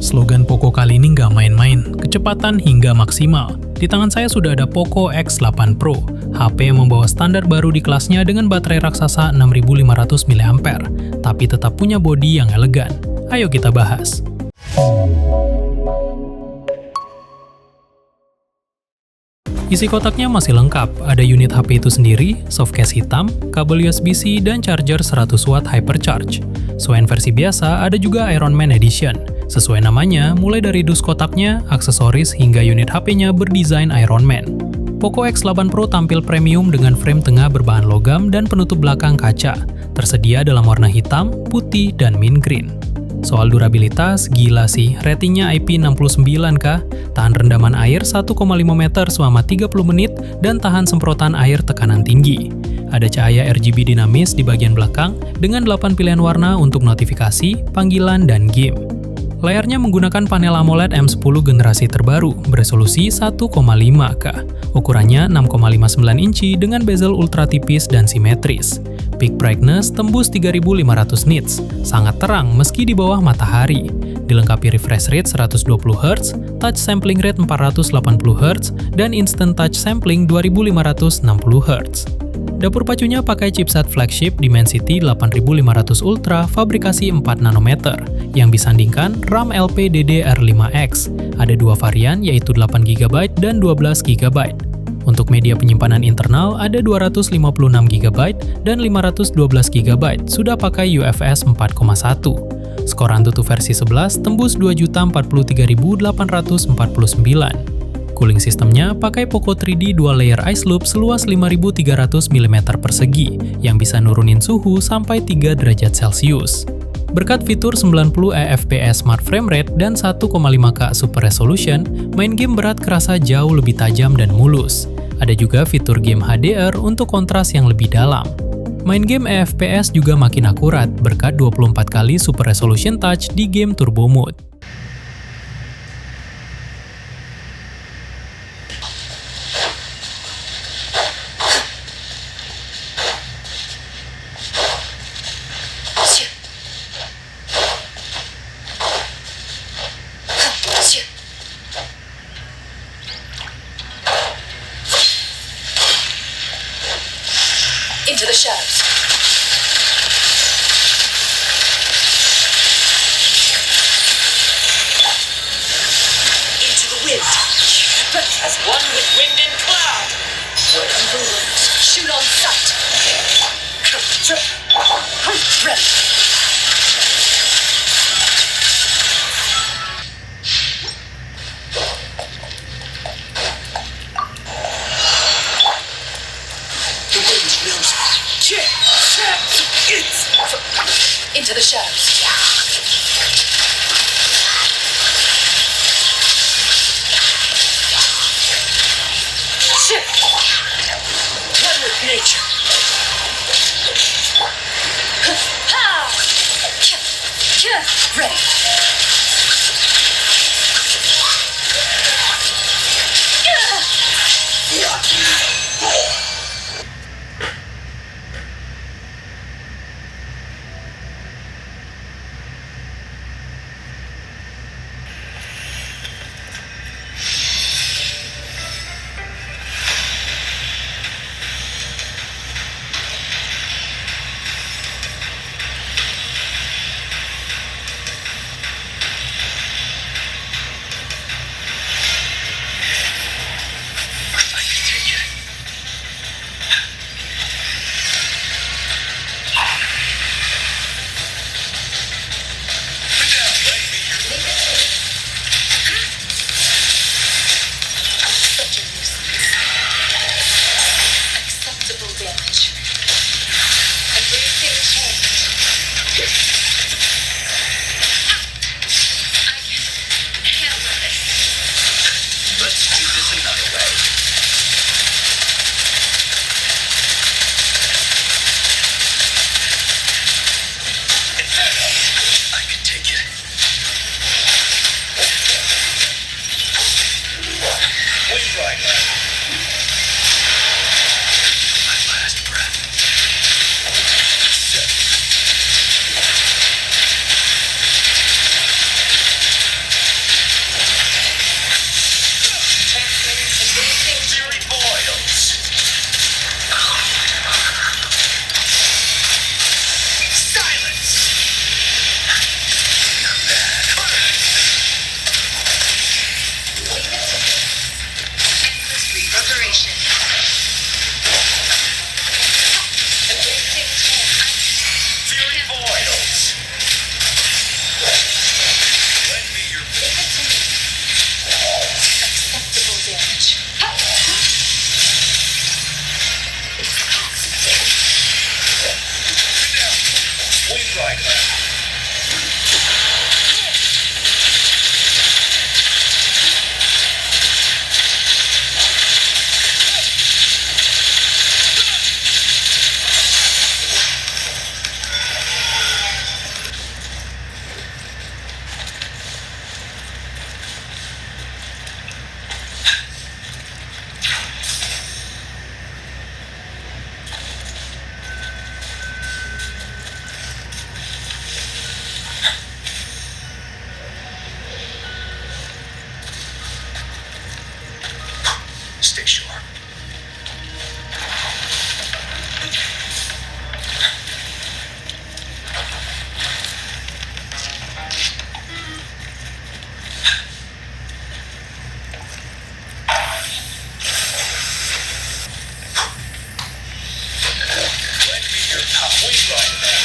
Slogan Poco kali ini nggak main-main, kecepatan hingga maksimal. Di tangan saya sudah ada Poco X8 Pro, HP yang membawa standar baru di kelasnya dengan baterai raksasa 6500 mAh, tapi tetap punya bodi yang elegan. Ayo kita bahas. Isi kotaknya masih lengkap, ada unit HP itu sendiri, softcase hitam, kabel USB-C, dan charger 100W Hypercharge. Selain versi biasa, ada juga Iron Man Edition. Sesuai namanya, mulai dari dus kotaknya, aksesoris, hingga unit HP-nya berdesain Iron Man. Poco X8 Pro tampil premium dengan frame tengah berbahan logam dan penutup belakang kaca. Tersedia dalam warna hitam, putih, dan mint green. Soal durabilitas, gila sih, ratingnya IP69K, tahan rendaman air 1,5 meter selama 30 menit, dan tahan semprotan air tekanan tinggi. Ada cahaya RGB dinamis di bagian belakang, dengan 8 pilihan warna untuk notifikasi, panggilan, dan game. Layarnya menggunakan panel AMOLED M10 generasi terbaru, beresolusi 1,5K. Ukurannya 6,59 inci dengan bezel ultra tipis dan simetris. Peak brightness tembus 3500 nits, sangat terang meski di bawah matahari. Dilengkapi refresh rate 120Hz, touch sampling rate 480Hz, dan instant touch sampling 2560Hz. Dapur pacunya pakai chipset flagship Dimensity 8500 Ultra fabrikasi 4 nanometer yang disandingkan RAM LPDDR5X. Ada dua varian yaitu 8GB dan 12GB. Untuk media penyimpanan internal ada 256GB dan 512GB sudah pakai UFS 4.1. Skor Antutu versi 11 tembus 2.043.849. Cooling sistemnya pakai Poco 3D Dual Layer Ice Loop seluas 5.300 mm persegi yang bisa nurunin suhu sampai 3 derajat Celcius. Berkat fitur 90 fps Smart Frame Rate dan 1,5K Super Resolution, main game berat kerasa jauh lebih tajam dan mulus. Ada juga fitur game HDR untuk kontras yang lebih dalam. Main game FPS juga makin akurat berkat 24 kali Super Resolution Touch di game Turbo Mode. Into the shadows. Into the wind. As one with wind and cloud. Wherever runs, shoot on sight. Ready. Into the shadows. Shift. One with nature. Pow! Ready. Stay sharp. Lend me your power. We like that.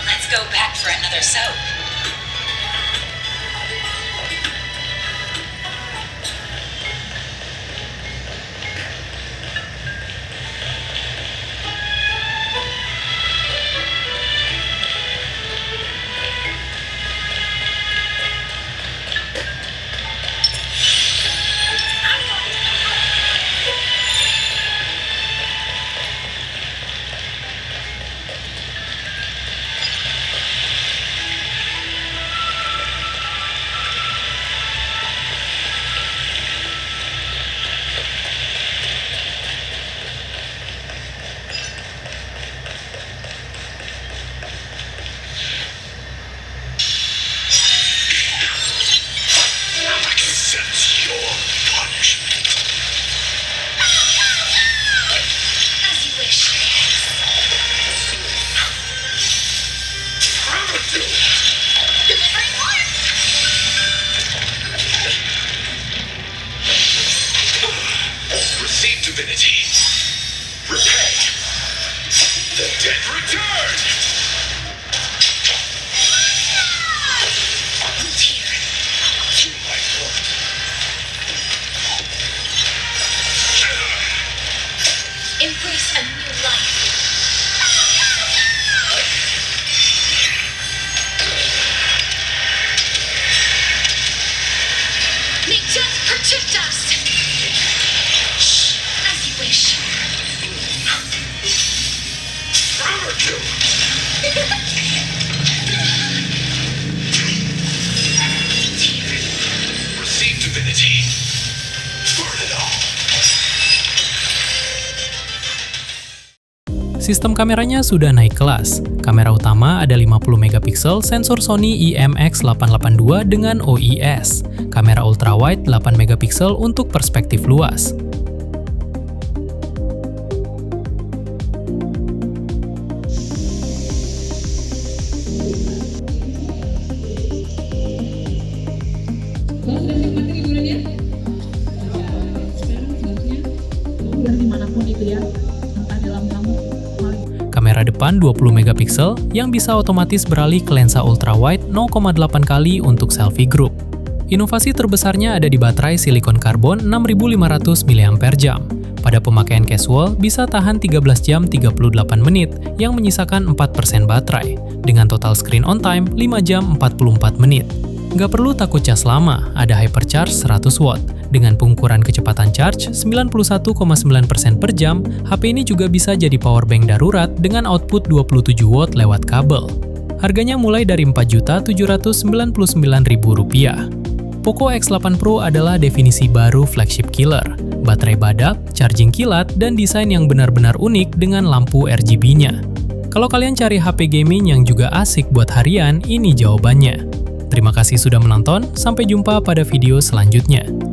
Let's go back for another soap. Accept your punishment. As you wish. Ramadan. Delivering order. Receive divinity. Repay. The dead return. Here. To my blood. Embrace a new life. May death protect us. As you wish. Ramadan. Receive divinity. Burn it all. Sistem kameranya sudah naik kelas. Kamera utama ada 50 megapiksel sensor Sony IMX882 dengan OIS. Kamera ultrawide 8 megapiksel untuk perspektif luas. Kalau sudah siap materi bulannya? Sekarang seharusnya biar dimanapun itu ya, entah dalam kamu, Kamera depan 20 megapiksel yang bisa otomatis beralih ke lensa ultrawide 0,8 kali untuk selfie group. Inovasi terbesarnya ada di baterai silikon karbon 6500 mAh. Pada pemakaian casual, bisa tahan 13 jam 38 menit yang menyisakan 4% baterai, dengan total screen on time 5 jam 44 menit. Nggak perlu takut cas lama, ada Hypercharge 100 watt. Dengan pengukuran kecepatan charge 91,9% per jam, HP ini juga bisa jadi powerbank darurat dengan output 27 watt lewat kabel. Harganya mulai dari Rp4.799.000. Poco X8 Pro adalah definisi baru flagship killer. Baterai badak, charging kilat, dan desain yang benar-benar unik dengan lampu RGB-nya. Kalau kalian cari HP gaming yang juga asik buat harian, ini jawabannya. Terima kasih sudah menonton, sampai jumpa pada video selanjutnya.